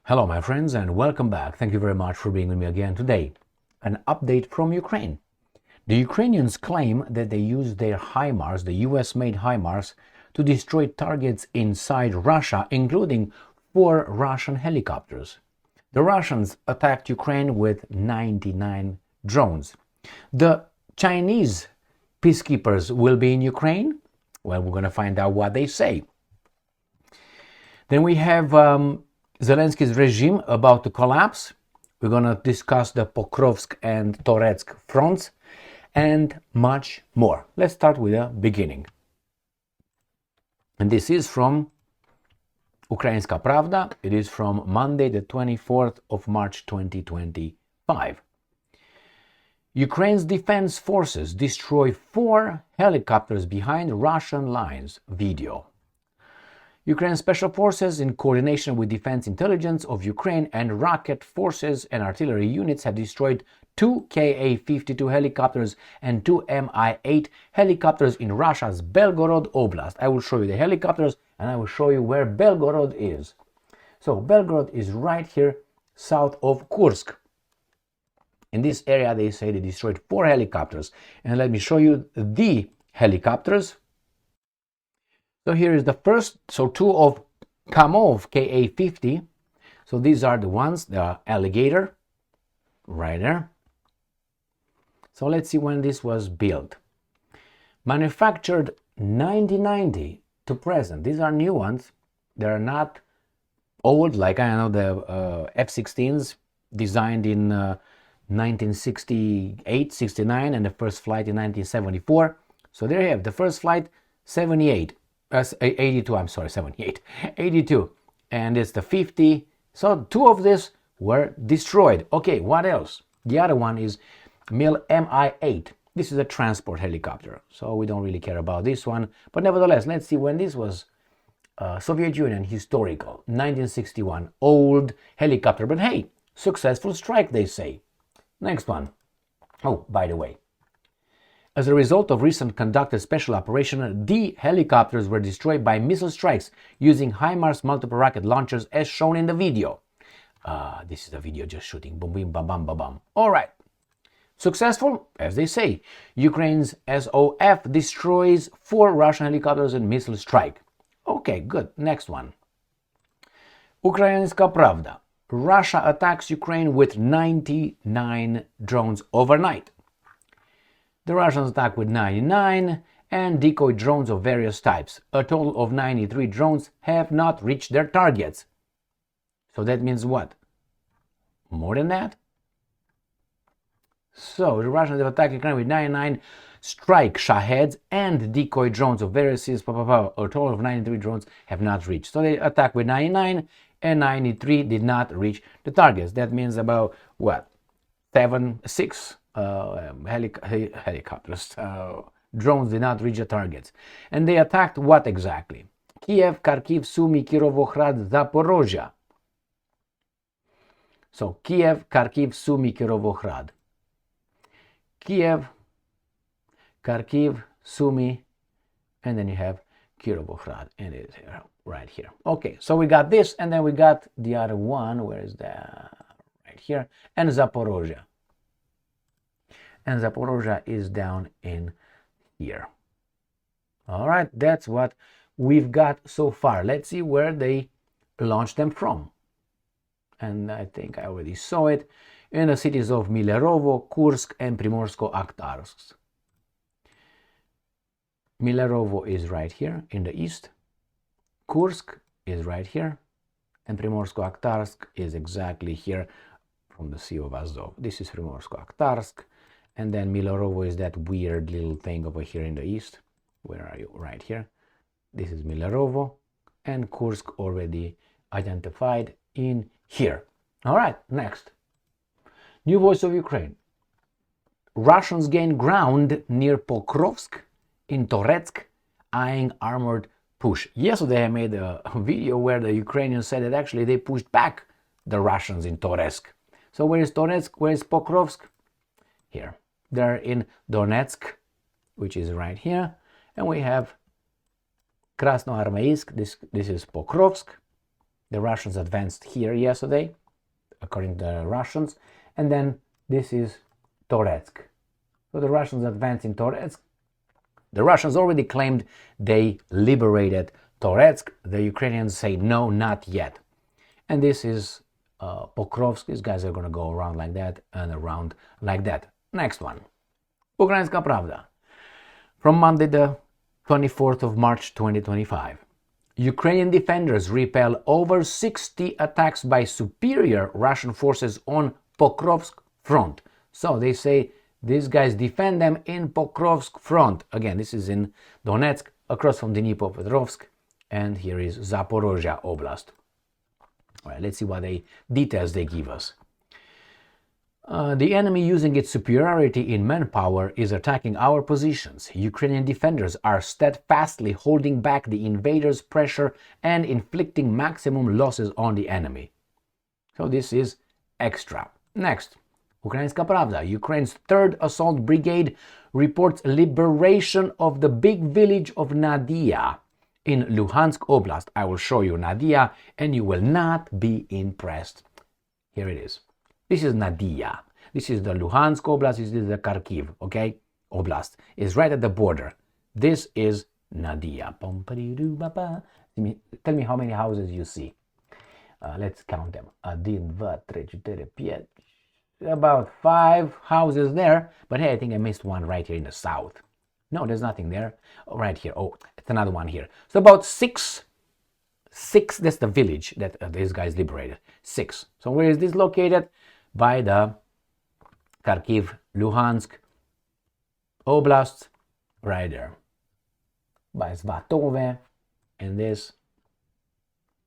Hello my friends and welcome back. Thank you very much for being with me again today. An update from Ukraine. The Ukrainians claim that they used their HIMARS, the US-made HIMARS, to destroy targets inside Russia, including 4 Russian helicopters. The Russians attacked Ukraine with 99 drones. The Chinese peacekeepers will be in Ukraine? Well, we're going to find out what they say. Then we have Zelensky's regime about to collapse. We're going to discuss the Pokrovsk and Toretsk fronts and much more. Let's start with the beginning. And this is from Ukrainska Pravda. It is from Monday, the 24th of March 2025. Ukraine's defense forces destroy 4 helicopters behind Russian lines. Video. Ukraine's special forces, in coordination with defense intelligence of Ukraine and rocket forces and artillery units, have destroyed 2 Ka-52 helicopters and 2 Mi-8 helicopters in Russia's Belgorod Oblast. I will show you the helicopters and I will show you where Belgorod is. So Belgorod is right here south of Kursk. In this area they say they destroyed 4 helicopters. And let me show you the helicopters. So here is the first, so 2 of Kamov Ka-50. So these are the ones, the alligator, right there. So let's see when this was built. Manufactured 1990 to present. These are new ones. They're not old, like I know the F-16s designed in 1968, 69, and the first flight in 1974. So there you have the first flight, 78. 82, I'm sorry, 78, 82, and it's the 50. So 2 of these were destroyed. Okay, what else? The other one is Mi-8. This is a transport helicopter, so we don't really care about this one. But nevertheless, let's see when this was. Soviet Union, historical, 1961, old helicopter. But hey, successful strike, they say. Next one. Oh, by the way, as a result of recent conducted special operation, the helicopters were destroyed by missile strikes using HIMARS multiple rocket launchers as shown in the video. This is a video just shooting. Boom, boom, bam, bam, bam, bam. All right. Successful, as they say. Ukraine's SOF destroys 4 Russian helicopters in missile strike. Okay, good. Next one. Ukrainska Pravda. Russia attacks Ukraine with 99 drones overnight. The Russians attack with 99 and decoy drones of various types. A total of 93 drones have not reached their targets. So that means what? More than that? So the Russians have attacked Ukraine with 99 strike Shaheds and decoy drones of various sizes. A total of 93 drones have not reached. So they attacked with 99 and 93 did not reach the targets. That means about what? 6 helicopters, drones did not reach the targets. And they attacked what exactly? Kiev, Kharkiv, Sumy, Kirovohrad, Zaporozhye. So Kiev, Kharkiv, Sumy, Kirovohrad. Kiev, Kharkiv, Sumy, and then you have Kirovohrad, and it is here, right here. Okay, so we got this, and then we got the other one. Where is that? Right here, and Zaporozhye. And Zaporozhye is down in here. All right, that's what we've got so far. Let's see where they launched them from. And I think I already saw it in the cities of Milerovo, Kursk, and Primorsko-Akhtarsk. Milerovo is right here in the east. Kursk is right here. And Primorsko-Akhtarsk is exactly here from the Sea of Azov. This is Primorsko-Akhtarsk. And then Milerovo is that weird little thing over here in the east. Where are you? Right here. This is Milerovo. And Kursk already identified in here. All right, next. New voice of Ukraine. Russians gain ground near Pokrovsk in Toretsk, eyeing armored push. Yesterday I made a video where the Ukrainians said that actually they pushed back the Russians in Toretsk. So where is Toretsk? Where is Pokrovsk? Here. They're in Donetsk, which is right here. And we have Krasnoarmeysk. This is Pokrovsk. The Russians advanced here yesterday, according to the Russians, and then this is Toretsk. So the Russians advanced in Toretsk. The Russians already claimed they liberated Toretsk. The Ukrainians say no, not yet. And this is Pokrovsk. These guys are going to go around like that and around like that. Next one. Ukrainska Pravda. From Monday the 24th of March 2025. Ukrainian defenders repel over 60 attacks by superior Russian forces on Pokrovsk front. So they say these guys defend them in Pokrovsk front. Again, this is in Donetsk, across from Dnipropetrovsk, and here is Zaporozhye Oblast. All right, let's see what details they give us. The enemy, using its superiority in manpower, is attacking our positions. Ukrainian defenders are steadfastly holding back the invaders' pressure and inflicting maximum losses on the enemy. So this is extra. Next, Ukrainska Pravda. Ukraine's 3rd Assault Brigade reports liberation of the big village of Nadia in Luhansk Oblast. I will show you Nadia and you will not be impressed. Here it is. This is Nadia. This is the Luhansk Oblast. This is the Kharkiv, okay? Oblast. It's right at the border. This is Nadia. Tell me how many houses you see. Let's count them. 1, 2, 3, 4, 5. About 5 houses there. But hey, I think I missed one right here in the south. No, there's nothing there. Oh, right here. Oh, it's another one here. So about 6. That's the village that these guys liberated. 6. So where is this located? By the Kharkiv, Luhansk Oblast, right there. By Svatove, and this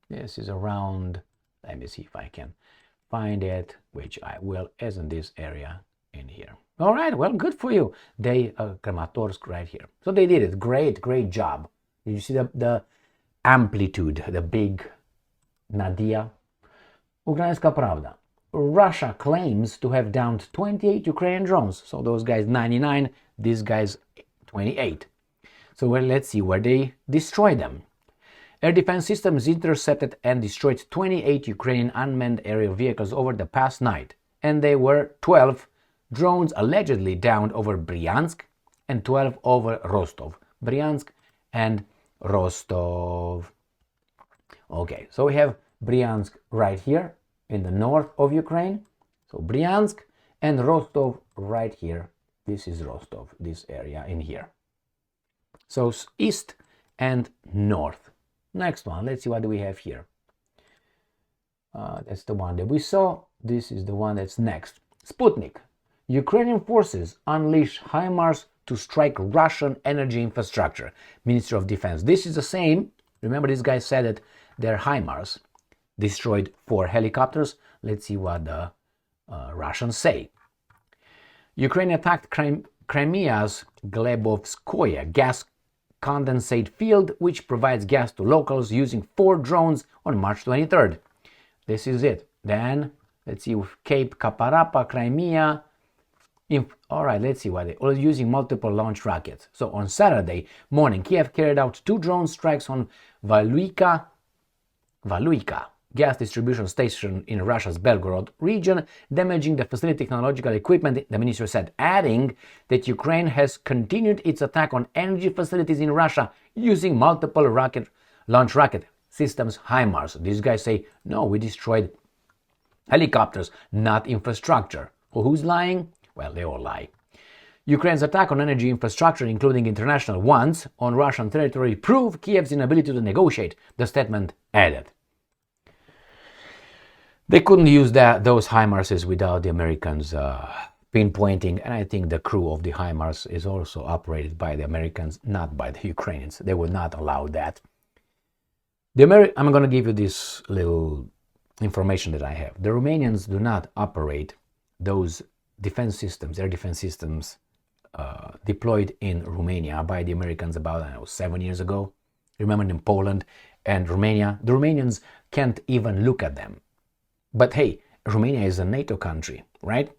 is around, let me see if I can find it, which I will, as in this area in here. All right, well, good for you. They, Kramatorsk right here. So they did it. Great job. Did you see the amplitude, the big Nadia? Ukrainska Pravda. Russia claims to have downed 28 Ukrainian drones. So those guys 99, these guys 28. So well, let's see where they destroyed them. Air defense systems intercepted and destroyed 28 Ukrainian unmanned aerial vehicles over the past night. And there were 12 drones allegedly downed over Bryansk and 12 over Rostov. Bryansk and Rostov. Okay, so we have Bryansk right here in the north of Ukraine. So Bryansk and Rostov right here. This is Rostov, this area in here. So east and north. Next one, let's see what do we have here. That's the one that we saw. This is the one that's next. Sputnik. Ukrainian forces unleash HIMARS to strike Russian energy infrastructure. Minister of Defense. This is the same. Remember, this guy said that their HIMARS destroyed 4 helicopters. Let's see what the Russians say. Ukraine attacked Crimea's Glebovskoye gas condensate field, which provides gas to locals, using 4 drones on March 23rd. This is it. Then, let's see, Cape Kaparapa, Crimea. All right, let's see what they are using multiple launch rockets. So on Saturday morning, Kiev carried out 2 drone strikes on Valuika gas distribution station in Russia's Belgorod region, damaging the facility technological equipment, the minister said, adding that Ukraine has continued its attack on energy facilities in Russia using multiple launch rocket systems, HIMARS. These guys say, no, we destroyed helicopters, not infrastructure. Well, who's lying? Well, they all lie. Ukraine's attack on energy infrastructure, including international ones, on Russian territory prove Kiev's inability to negotiate, the statement added. They couldn't use those HIMARS without the Americans pinpointing, and I think the crew of the HIMARS is also operated by the Americans, not by the Ukrainians. They will not allow that. I'm going to give you this little information that I have. The Romanians do not operate those defense systems, air defense systems deployed in Romania by the Americans about 7 years ago. Remember, in Poland and Romania, the Romanians can't even look at them. But hey, Romania is a NATO country, right?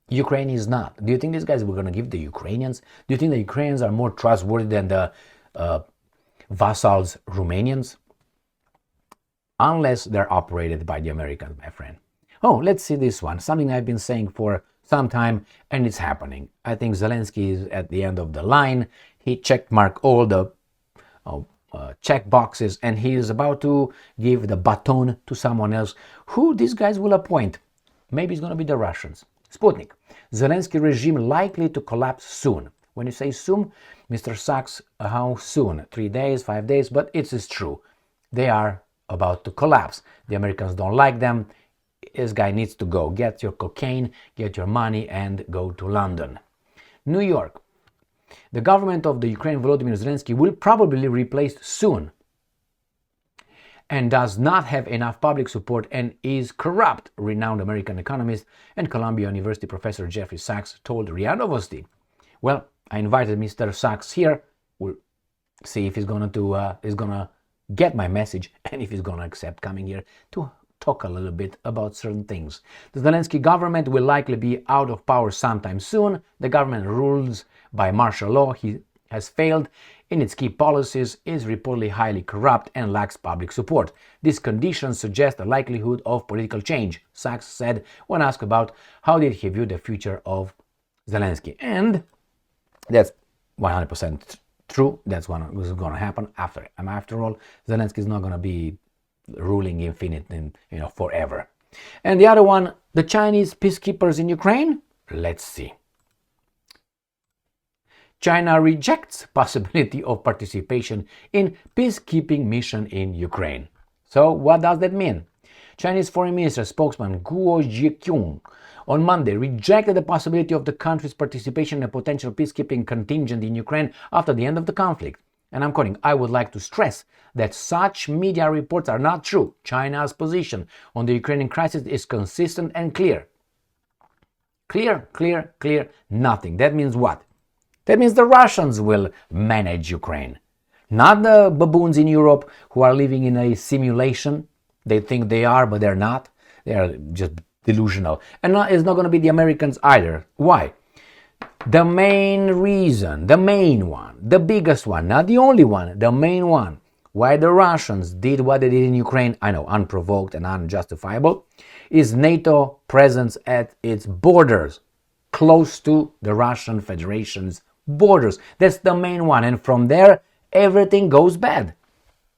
Ukraine is not. Do you think these guys were going to give the Ukrainians? Do you think the Ukrainians are more trustworthy than the vassals Romanians? unless they're operated by the Americans, my friend. Oh, let's see this one, something I've been saying for some time, and it's happening. I think Zelensky is at the end of the line. He checkmarked all the check boxes, and he is about to give the baton to someone else. Who these guys will appoint? Maybe it's going to be the Russians. Sputnik. Zelensky regime likely to collapse soon. When you say soon, Mr. Sachs, how soon? 3 days, 5 days? But it is true. They are about to collapse. The Americans don't like them. This guy needs to go. Get your cocaine, get your money, and go to London. New York. The government of the Ukraine, Volodymyr Zelensky, will probably be replaced soon and does not have enough public support and is corrupt, renowned American economist and Columbia University professor Jeffrey Sachs told RIA Novosti. Well, I invited Mr. Sachs here. We'll see if he's gonna get my message and if he's gonna accept coming here to talk a little bit about certain things. The Zelensky government will likely be out of power sometime soon. The government rules by martial law. He has failed in its key policies, is reportedly highly corrupt, and lacks public support. These conditions suggest a likelihood of political change, Sachs said when asked about how did he view the future of Zelensky. And that's 100% true. That's what is going to happen after. And after all, Zelensky is not going to be ruling infinite and forever. And the other one, the Chinese peacekeepers in Ukraine. Let's see. China rejects possibility of participation in peacekeeping mission in Ukraine. So what does that mean? Chinese Foreign Minister spokesman Guo Jiaqiong on Monday rejected the possibility of the country's participation in a potential peacekeeping contingent in Ukraine after the end of the conflict. And I'm quoting, "I would like to stress that such media reports are not true. China's position on the Ukrainian crisis is consistent and clear." Clear, clear, clear, nothing. That means what? That means the Russians will manage Ukraine. Not the baboons in Europe who are living in a simulation. They think they are, but they're not. They are just delusional. And it's not going to be the Americans either. Why? The main reason, the main one, the biggest one, not the only one, the main one, why the Russians did what they did in Ukraine, I know, unprovoked and unjustifiable, is NATO presence at its borders, close to the Russian Federation's borders. That's the main one. And from there, everything goes bad.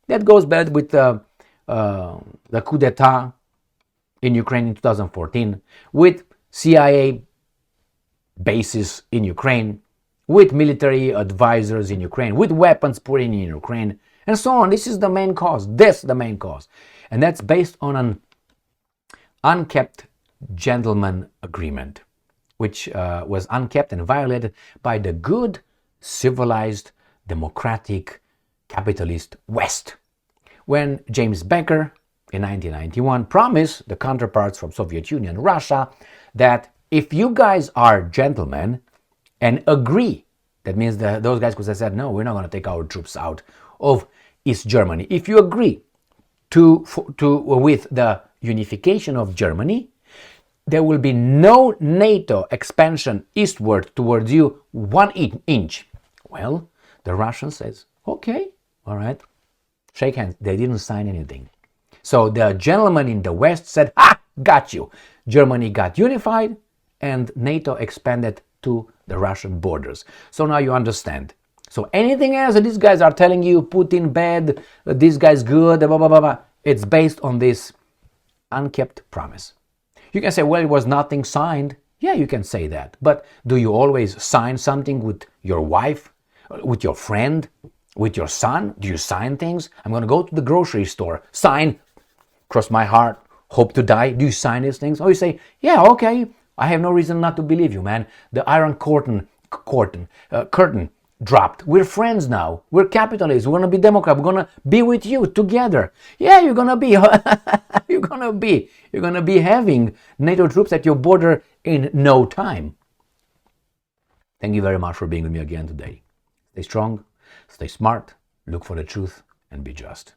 That goes bad with the coup d'etat in Ukraine in 2014, with CIA bases in Ukraine, with military advisors in Ukraine, with weapons put in Ukraine, and so on. This is the main cause. That's the main cause. And that's based on an unkept gentleman agreement, which was unkept and violated by the good, civilized, democratic, capitalist West. When James Baker in 1991 promised the counterparts from Soviet Union, Russia, that if you guys are gentlemen and agree, that means those guys could have said, no, we're not going to take our troops out of East Germany. If you agree with the unification of Germany, there will be no NATO expansion eastward towards you 1 inch. Well, the Russian says, okay, all right, shake hands. They didn't sign anything. So the gentleman in the West said, got you. Germany got unified and NATO expanded to the Russian borders. So now you understand. So anything else that these guys are telling you, Putin bad, this guy's good, blah, blah, blah, blah, it's based on this unkept promise. You can say, well, it was nothing signed. Yeah, you can say that. But do you always sign something with your wife, with your friend, with your son? Do you sign things? I'm going to go to the grocery store. Sign, cross my heart, hope to die. Do you sign these things? Or you say, yeah, okay, I have no reason not to believe you, man. The iron curtain dropped. We're friends now. We're capitalists. We're going to be Democrat. We're going to be with you together. Yeah, you're going to be. You're going to be having NATO troops at your border in no time. Thank you very much for being with me again today. Stay strong, stay smart, look for the truth, and be just.